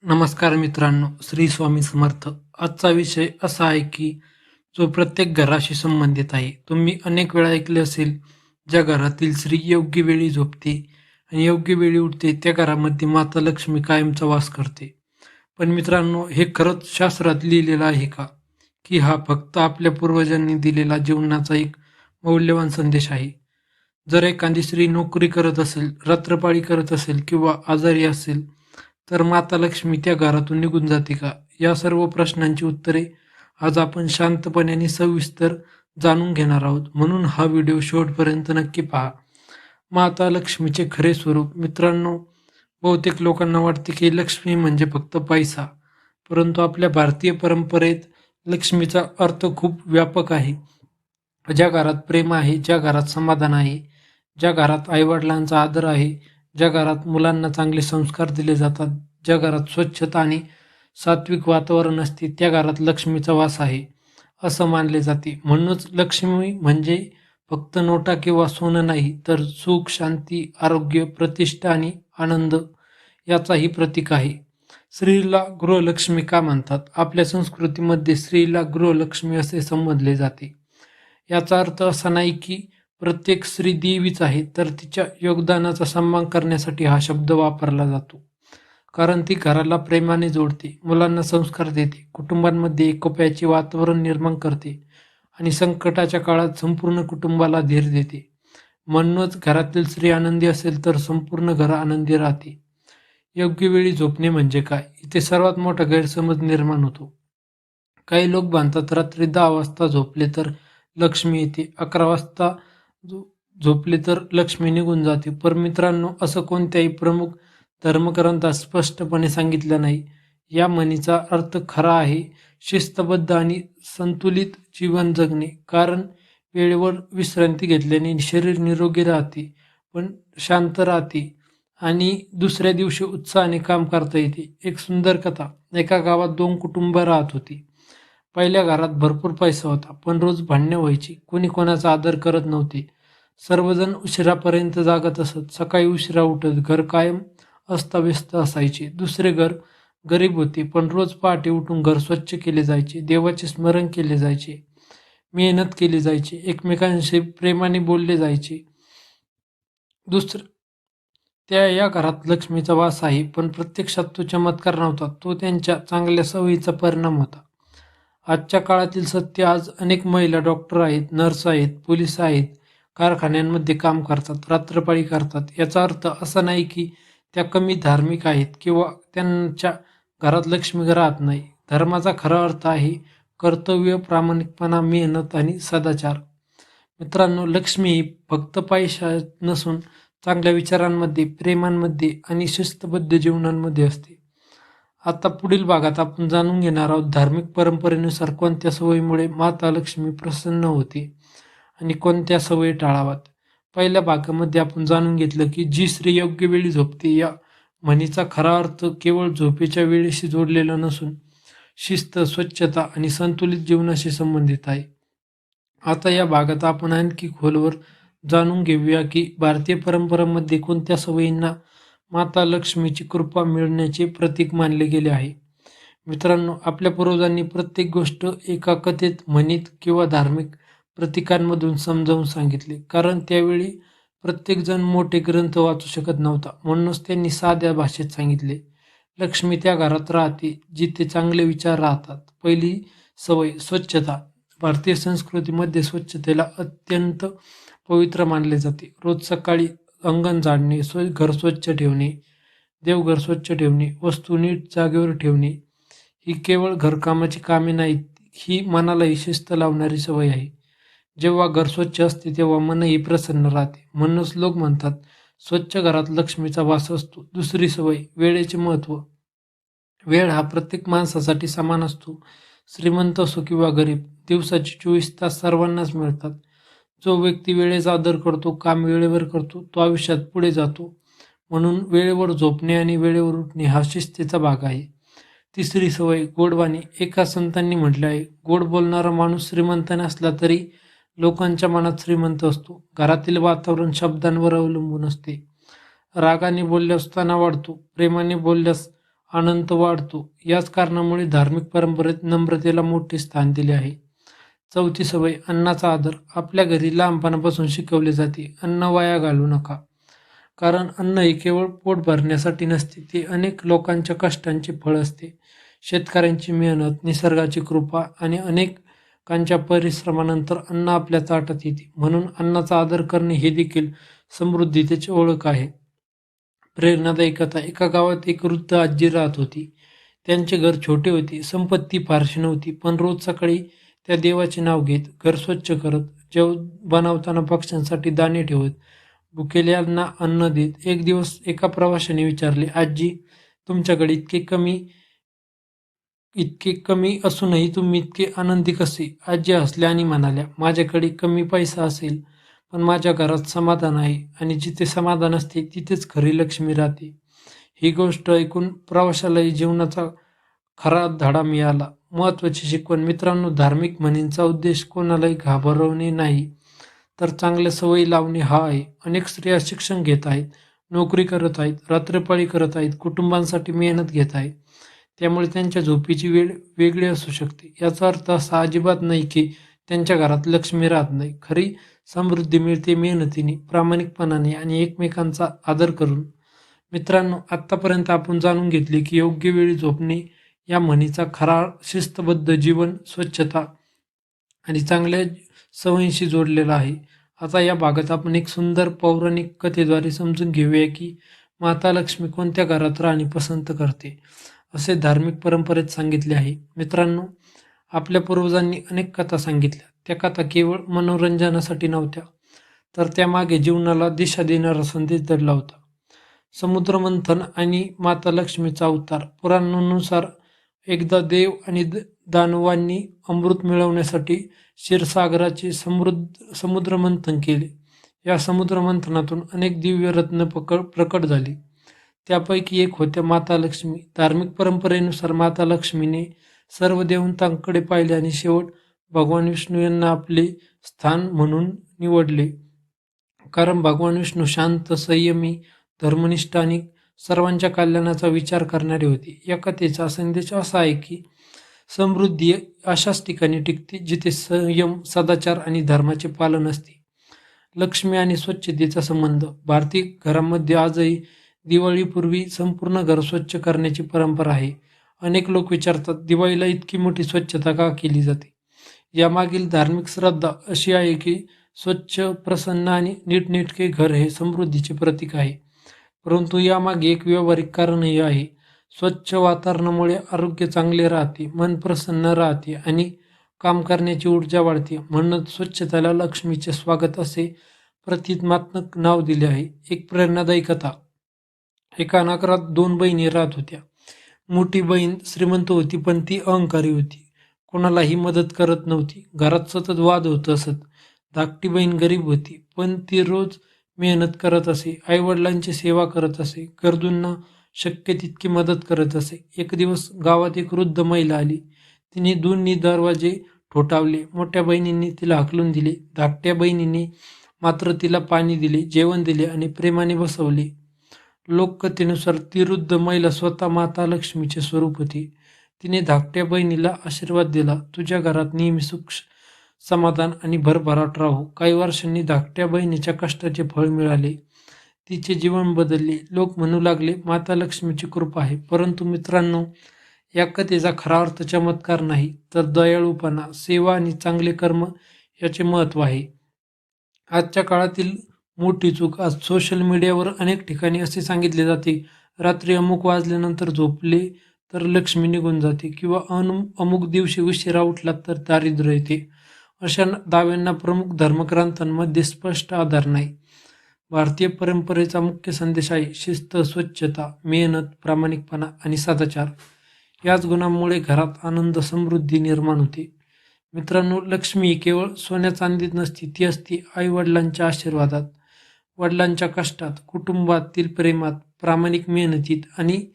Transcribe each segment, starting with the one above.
नमस्कार मित्रांनो, श्री स्वामी समर्थ. आजचा विषय असा आहे की जो प्रत्येक घराशी संबंधित आहे. तुम्ही अनेक वेळा ऐकले असेल, ज्या घरातील स्त्री योग्य वेळी झोपते आणि योग्य वेळी उठते, त्या घरामध्ये माता लक्ष्मी कायमचा वास करते. पण मित्रांनो, हे खरंच शास्त्रात लिहिलेलं आहे का? की हा फक्त आपल्या पूर्वजांनी दिलेला जीवनाचा एक मौल्यवान संदेश आहे? जर एखादी स्त्री नोकरी करत असेल, रात्रपाळी करत असेल किंवा आजारी असेल, तर माता लक्ष्मी त्या घरातून निघून जाते का? या सर्व प्रश्नांची उत्तरे आज आपण शांतपणे आणि सविस्तर जाणून घेणार आहोत. म्हणून हा व्हिडिओ शेवटपर्यंत नक्की पहा. माता लक्ष्मीचे खरे स्वरूप. मित्रांनो, बहुतेक लोकांना वाटते की लक्ष्मी म्हणजे फक्त पैसा, परंतु आपल्या भारतीय परंपरेत लक्ष्मीचा अर्थ खूप व्यापक आहे. ज्या घरात प्रेम आहे, ज्या घरात समाधान आहे, ज्या घरात आईवडिलांचा आदर आहे, ज्या घरात मुलांना चांगले संस्कार दिले जातात, ज्या घरात स्वच्छता आणि सात्विक वातावरण असते, त्या घरात लक्ष्मीचा वास आहे, असं मानले जाते. म्हणूनच लक्ष्मी म्हणजे फक्त नोटा किंवा सोनं नाही, तर सुख, शांती, आरोग्य, प्रतिष्ठा आणि आनंद याचाही प्रतीक आहे. स्त्रीला गृहलक्ष्मी का म्हणतात? आपल्या संस्कृतीमध्ये स्त्रीला गृहलक्ष्मी असे संबोधले जाते. याचा अर्थ असा नाही की प्रत्येक स्त्री देवीच आहे, तर तिच्या योगदानाचा सन्मान करण्यासाठी हा शब्द वापरला जातो. कारण ती घराला प्रेमाने जोडते, मुलांना संस्कार देते, कुटुंबांमध्ये एकोप्याचे वातावरण निर्माण करते आणि संकटाच्या काळात संपूर्ण कुटुंबाला धीर देते. म्हणूनच घरातील स्त्री आनंदी असेल तर संपूर्ण घर आनंदी राहते. योग्य वेळी झोपणे म्हणजे काय? इथे सर्वात मोठा गैरसमज निर्माण होतो. काही लोक बांधतात रात्री 10 वाजता झोपले तर लक्ष्मी येते, 11 वाजता झोपले तर लक्ष्मी निघून जाते. पर मित्रांनो, असं कोणत्याही प्रमुख धर्मग्रंथात स्पष्टपणे सांगितलं नाही. या म्हणीचा अर्थ खरा आहे शिस्तबद्ध आणि संतुलित जीवन जगणे. कारण वेळेवर विश्रांती घेतल्याने शरीर निरोगी राहते, पण शांत राहते आणि दुसऱ्या दिवशी उत्साहाने काम करता येते. एक सुंदर कथा. एका गावात 2 कुटुंब राहत होती. पहिल्या घरात भरपूर पैसा होता, पण रोज भांडणे व्हायची. कोणी कोणाचा आदर करत नव्हते. सर्वजण उशिरापर्यंत जागत असत. सकाळी उशिरा उठत. घर कायम अस्ताव्यस्त असायचे. दुसरे घर गरीब होते, पण रोज पहाटे उठून घर स्वच्छ केले जायचे. देवाचे स्मरण केले जायचे. मेहनत केली जायची. एकमेकांशी प्रेमाने बोलले जायचे. दुसरं या घरात लक्ष्मीचा वास आहे, पण प्रत्यक्षात तो चमत्कार नव्हता. तो त्यांच्या चांगल्या सवयीचा परिणाम होता. आजच्या काळातील सत्य. आज अनेक महिला डॉक्टर आहेत, नर्स आहेत, पोलीस आहेत, कारखान्यांमध्ये काम करतात, रात्रपाळी करतात. याचा अर्थ असा नाही की त्या कमी धार्मिक आहेत किंवा त्यांच्या घरात लक्ष्मी राहत नाही. धर्माचा खरा अर्थ आहे कर्तव्य, प्रामाणिकपणा, मेहनत आणि सदाचार. मित्रांनो, लक्ष्मी ही फक्त पैशात नसून चांगल्या विचारांमध्ये, प्रेमांमध्ये आणि शिस्तबद्ध जीवनांमध्ये असते. आता पुढील भागात आपण जाणून घेणार आहोत धार्मिक परंपरेनुसार कोणत्या सवयीमुळे माता लक्ष्मी प्रसन्न होते आणि कोणत्या सवयी टाळाव्यात. पहिल्या भागामध्ये आपण जाणून घेतलं की जी स्त्री योग्य वेळी झोपते, या म्हणीचा खरा अर्थ केवळ झोपेच्या वेळेशी जोडलेला नसून शिस्त, स्वच्छता आणि संतुलित जीवनाशी संबंधित आहे. आता या भागात आपण आणखी खोलवर जाणून घेऊया की भारतीय परंपरांमध्ये कोणत्या सवयींना माता लक्ष्मीची कृपा मिळण्याचे प्रतीक मानले गेले आहे. मित्रांनो, आपल्या पूर्वजांनी प्रत्येक गोष्ट एका कथेत, म्हणीत किंवा धार्मिक प्रतीकांमधून समजावून सांगितले. कारण त्यावेळी प्रत्येकजण मोठे ग्रंथ वाचू शकत नव्हता. म्हणूनच त्यांनी साध्या भाषेत सांगितले. लक्ष्मी त्या घरात राहते जिथे चांगले विचार राहतात. पहिली सवय स्वच्छता. भारतीय संस्कृतीमध्ये स्वच्छतेला अत्यंत पवित्र मानले जाते. रोज सकाळी अंगण झाडणे, घर स्वच्छ ठेवणे, देवघर स्वच्छ ठेवणे, वस्तू नीट जागेवर ठेवणे ही केवळ घरकामाची कामे नाहीत, ही मनालाही शिस्त लावणारी सवय आहे. जेव्हा घर स्वच्छ असते तेव्हा मनही प्रसन्न राहते. म्हणूनच लोक म्हणतात स्वच्छ घरात लक्ष्मीचा वास असतो. दुसरी सवय वेळेचे महत्त्व. वेळ हा प्रत्येक माणसासाठी समान असतो. श्रीमंत असो किंवा गरीब, दिवसाचे 24 तास सर्वांनाच मिळतात. जो व्यक्ती वेळेचा आदर करतो, काम वेळेवर करतो, तो आयुष्यात पुढे जातो. म्हणून वेळेवर झोपणे आणि वेळेवर उठणे हा शिस्तीचा भाग आहे. तिसरी सवय गोडवाणी. एका संतांनी म्हटले आहे, गोड बोलणारा माणूस श्रीमंत नसला तरी लोकांच्या मनात श्रीमंत असतो. घरातील वातावरण शब्दांवर अवलंबून असते. रागाने बोलल्यास तणाव वाढतो, प्रेमाने बोलल्यास आनंद वाढतो. याच कारणामुळे धार्मिक परंपरेत नम्रतेला मोठे स्थान दिले आहे. चौथी सवय, अन्नाचा आदर. आपल्या घरी लहानपणापासून शिकवले जाते, अन्न वाया घालवू नका. कारण अन्न हे केवळ पोट भरण्यासाठी नसते, ते अनेक लोकांच्या कष्टांचे फळ असते. शेतकऱ्यांची मेहनत, निसर्गाची कृपा आणि अनेकांच्या परिश्रमानंतर अन्न आपल्या ताटात येते. म्हणून अन्नाचा आदर करणे हे देखील समृद्धीची ओळख आहे. प्रेरणादायी कथा. एका गावात एक वृद्ध आजी राहत होती. त्यांचे घर छोटे होते, संपत्ती फारशी नव्हती, पण रोज सकाळी त्या देवाचे नाव घेत, घर स्वच्छ करत, जेवण बनवताना पक्ष्यांसाठी दाणे ठेवत, भुकेल्यांना अन्न देत. एक दिवस एका प्रवाशाने विचारले, आजी, तुमच्याकडे इतके कमी असूनही तुम्ही इतके आनंदी कसे? आजी हसल्या आणि म्हणाल्या, माझ्याकडे कमी पैसा असेल, पण माझ्या घरात समाधान आहे आणि जिथे समाधान असते तिथेच खरी लक्ष्मी राहते. ही गोष्ट ऐकून प्रवाशालाही जीवनाचा खरा धडा मिळाला. महत्त्वाची शिकवण. मित्रांनो, धार्मिक म्हणींचा उद्देश कोणालाही घाबरवणे नाही, तर चांगल्या सवयी लावणे हा आहे. अनेक स्त्रिया शिक्षण घेत आहेत, नोकरी करत आहेत, रात्रपाळी करत आहेत, कुटुंबांसाठी मेहनत घेत आहेत. त्यामुळे त्यांच्या झोपेची वेळ वेगळी असू शकते. याचा अर्थ असा अजिबात नाही की त्यांच्या घरात लक्ष्मी राहत नाही. खरी समृद्धी मिळते मेहनतीने, प्रामाणिकपणाने आणि एकमेकांचा आदर करून. मित्रांनो, आत्तापर्यंत आपण जाणून घेतले की योग्य वेळी झोपणे या म्हणीचा खरा शिस्तबद्ध जीवन, स्वच्छता आणि चांगल्या सवयींशी जोडलेला आहे. आता या भागात आपण एक सुंदर पौराणिक कथेद्वारे समजून घेऊया की माता लक्ष्मी कोणत्या घरात राहणे पसंत करते, असे धार्मिक परंपरेत सांगितले आहे. मित्रांनो, आपल्या पूर्वजांनी अनेक कथा सांगितल्या. त्या कथा केवळ मनोरंजनासाठी नव्हत्या, तर त्यामागे जीवनाला दिशा देणारा संदेश दडला होता. समुद्रमंथन आणि माता लक्ष्मीचा अवतार. पुराणानुसार एकदा देव आणि दानवांनी अमृत मिळवण्यासाठी क्षीरसागराचे समुद्रमंथन केले. या समुद्रमंथनातून अनेक दिव्य रत्न प्रकट झाली. त्यापैकी एक होत्या माता लक्ष्मी. धार्मिक परंपरेनुसार माता लक्ष्मीने सर्व देवतांकडे पाहिले आणि शेवट भगवान विष्णू यांना आपले स्थान म्हणून निवडले. कारण भगवान विष्णू शांत, संयमी, धर्मनिष्ठ आणि सर्वांच्या कल्याणाचा विचार करणारे होते. या कथेचा संदेश असा आहे की समृद्धी अशाच ठिकाणी टिकते जिथे संयम, सदाचार आणि धर्माचे पालन असते. लक्ष्मी आणि स्वच्छतेचा संबंध. भारतीय घरांमध्ये आजही दिवाळीपूर्वी संपूर्ण घर स्वच्छ करण्याची परंपरा आहे. अनेक लोक विचारतात, दिवाळीला इतकी मोठी स्वच्छता का केली जाते? यामागील धार्मिक श्रद्धा अशी आहे की स्वच्छ, प्रसन्न आणि नीटनेटके घर हे समृद्धीचे प्रतीक आहे. परंतु यामागे एक व्यावहारिक कारणही आहे. स्वच्छ वातावरणामुळे आरोग्य चांगले राहते, मन प्रसन्न राहते आणि काम करण्याची ऊर्जा वाढते. म्हणूनच स्वच्छतेला लक्ष्मीचे स्वागत असे प्रतिमात्मक नाव दिले आहे. एक प्रेरणादायी कथा. एका नगरात दोन बहिणी राहत होत्या. मोठी बहीण श्रीमंत होती, पण ती अहंकारी होती. कोणालाही मदत करत नव्हती. घरात सतत वाद होत असत. धाकटी बहीण गरीब होती, पण ती रोज मेहनत करत असे, आईवडिलांची सेवा करत असे, गरजूंना शक्य तितकी मदत करत असे. एक दिवस गावात एक वृद्ध महिला आली. तिने दोन्ही दरवाजे ठोठावले. मोठ्या बहिणींनी तिला हाकलून दिले, धाकट्या बहिणीने मात्र तिला पाणी दिले, जेवण दिले आणि प्रेमाने बसवले. लोककथेनुसार ती वृद्ध महिला स्वतः माता लक्ष्मीचे स्वरूप होती. तिने धाकट्या बहिणीला आशीर्वाद दिला, तुझ्या घरात नेहमी सुख, समाधान आणि भरभराट राहो. काही वर्षांनी धाकट्या बहिणीच्या कष्टाचे फळ मिळाले. तिचे जीवन बदलले. लोक म्हणू लागले, माता लक्ष्मीची कृपा आहे. परंतु मित्रांनो, या कथेचा खरा अर्थ चमत्कार नाही, तर दयाळूपणा, सेवा आणि चांगले कर्म याचे महत्त्व आहे. आजच्या काळातील मोठी चूक. आज सोशल मीडियावर अनेक ठिकाणी असे सांगितले जाते, रात्री अमुक वाजल्यानंतर झोपले तर लक्ष्मी निघून जाते किंवा अमुक दिवशी उशिरा उठलात तर दारिद्र्य येते. अशा दाव्यांना प्रमुख धर्मग्रंथांमध्ये स्पष्ट आधार नाही. भारतीय परंपरेचा मुख्य संदेश आहे शिस्त, स्वच्छता, मेहनत, प्रामाणिकपणा आणि सदाचार. याच गुणांमुळे घरात आनंद, समृद्धी निर्माण होते. मित्रांनो, लक्ष्मी ही केवळ सोन्या चांदीत नसते, ती असते आई-वडिलांच्या आशीर्वादात, वडिलांच्या कष्टात, कुटुंबातील प्रेमात, प्रामाणिक मेहनतीत आणि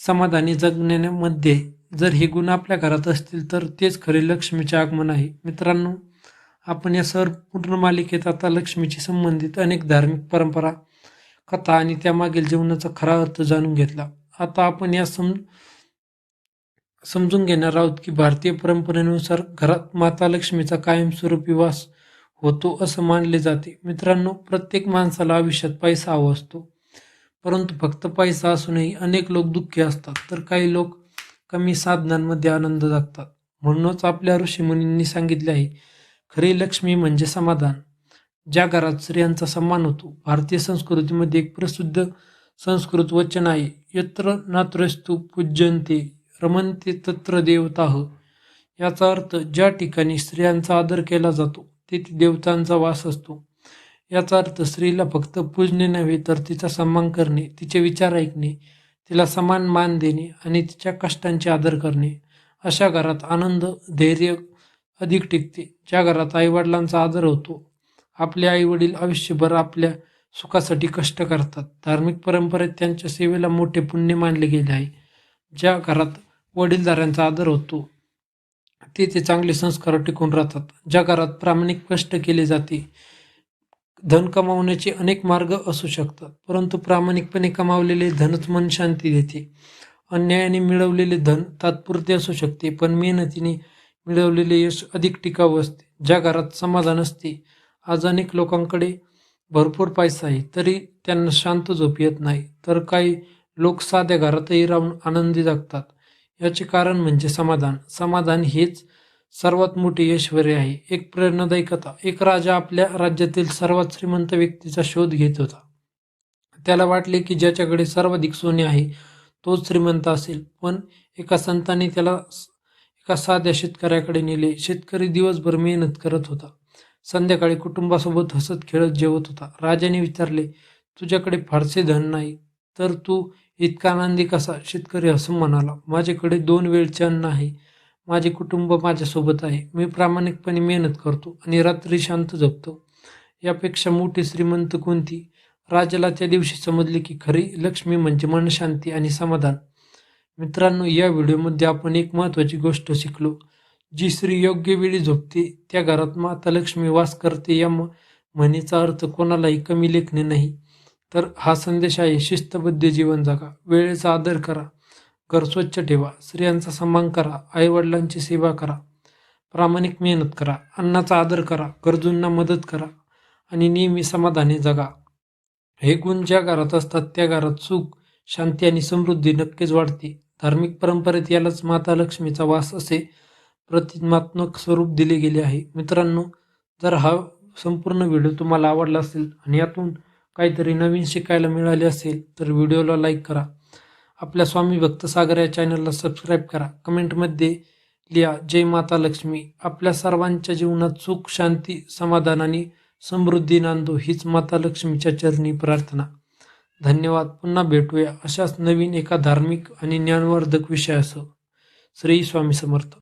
समाधानी जगण्यामध्ये. जर हे गुण आपल्या घरात असतील तर तेच खरे लक्ष्मीचे आगमन आहे. मित्रांनो, आपण या पूर्ण मालिकेत आता लक्ष्मीशी संबंधित अनेक धार्मिक परंपरा, कथा आणि त्यामागील जीवनाचा खरा अर्थ जाणून घेतला. आता आपण समजून घेणार आहोत की भारतीय परंपरेनुसार घरात माता लक्ष्मीचा कायमस्वरूपी वास होतो असं मानले जाते. मित्रांनो, प्रत्येक माणसाला आयुष्यात पैसा हवा असतो, परंतु फक्त पैसा असूनही अनेक लोक दुःखी असतात, तर काही लोक कमी साधनांमध्ये आनंद जगतात. म्हणूनच आपल्या ऋषीमुनींनी सांगितले आहे, खरी लक्ष्मी म्हणजे समाधान. ज्या घरात स्त्रियांचा सन्मान होतो. भारतीय संस्कृतीमध्ये एक प्रसिद्ध संस्कृत वचन आहे, यत्र नात्रस्तु पूज्यन्ते रमन्ते तत्र देवताः. याचा अर्थ, ज्या ठिकाणी स्त्रियांचा आदर केला जातो तेथे देवतांचा वास असतो. याचा अर्थ, स्त्रीला फक्त पूजणे नव्हे तर तिचा सन्मान करणे, तिचे विचार ऐकणे, तिला समान मान देणे आणि तिच्या कष्टांचे आदर करणे. अशा घरात आनंद, धैर्य अधिक टिकते. ज्या घरात आईवडिलांचा आदर होतो. आपले आईवडील आयुष्यभर आपल्या सुखासाठी कष्ट करतात. धार्मिक परंपरेत त्यांच्या सेवेला मोठे पुण्य मानले गेले आहे. ज्या घरात वडीलधाऱ्यांचा आदर होतो तेथे चांगले संस्कार टिकून राहतात. ज्या घरात प्रामाणिक कष्ट केले जाते. धन कमावण्याचे अनेक मार्ग असू शकतात, परंतु प्रामाणिकपणे कमावलेले धनच मन शांती देते. अन्यायाने मिळवलेले धन तात्पुरते असू शकते, पण मेहनतीने मिळवलेले यश अधिक टिकाऊ असते. ज्या घरात समाधान असते. आज अनेक लोकांकडे भरपूर पैसा आहे, तरी त्यांना शांत झोप येत नाही, तर काही लोक साध्या घरातही राहून आनंदी जगतात. याचे कारण म्हणजे समाधान. समाधान हेच सर्वात मोठे ऐश्वर्य आहे. एक प्रेरणादायी कथा. एक राजा आपल्या राज्यातील सर्वात श्रीमंत व्यक्तीचा शोध घेत होता. त्याला वाटले की ज्याच्याकडे सर्वाधिक सोने आहे तोच श्रीमंत असेल. पण एका संतांनी त्याला एका साध्या शेतकऱ्याकडे नेले. शेतकरी दिवसभर मेहनत करत होता. संध्याकाळी कुटुंबासोबत हसत खेळत जेवत होता. राजाने विचारले, तुझ्याकडे फारसे धन नाही, तर तू इतका आनंदी कसा? शेतकरी हसून म्हणाला, माझ्याकडे 2 वेळचे अन्न आहे. माझे कुटुंब माझ्यासोबत आहे. मी प्रामाणिकपणे मेहनत करतो आणि रात्री शांत झोपतो. यापेक्षा मोठी श्रीमंत कोणती? राजाला त्या दिवशी समजले की खरी लक्ष्मी म्हणजे मनशांती आणि समाधान. मित्रांनो, या व्हिडिओमध्ये आपण एक महत्त्वाची गोष्ट शिकलो. जी स्त्री योग्य वेळी झोपते त्या घरात माता लक्ष्मी वास करते. या म्हणीचा अर्थ कोणालाही कमी लेखणे नाही, तर हा संदेश आहे, शिस्तबद्ध जीवन जगा, वेळेचा आदर करा, घर स्वच्छ ठेवा, स्त्रियांचा सन्मान करा, आईवडिलांची सेवा करा, प्रामाणिक मेहनत करा, अन्नाचा आदर करा, गरजूंना मदत करा आणि नेहमी समाधानी जगा. हे गुण ज्या घरात असतात त्या घरात सुख, शांती आणि समृद्धी नक्कीच वाढते. धार्मिक परंपरेत यालाच माता लक्ष्मीचा वास असे प्रतिमात्मक स्वरूप दिले गेले आहे. मित्रांनो, जर हा संपूर्ण व्हिडिओ तुम्हाला आवडला असेल आणि यातून काहीतरी नवीन शिकायला मिळाले असेल तर व्हिडिओला लाईक करा. आपल्या स्वामी भक्त सागर या चॅनलला सबस्क्राईब करा. कमेंटमध्ये लिहा, जय माता लक्ष्मी. आपल्या सर्वांच्या जीवनात सुख, शांती, समाधान आणि समृद्धी नांदो हीच माता लक्ष्मीच्या चरणी प्रार्थना. धन्यवाद. पुन्हा भेटूया अशाच नवीन एका धार्मिक आणि ज्ञानवर्धक विषयासह. श्री स्वामी समर्थ.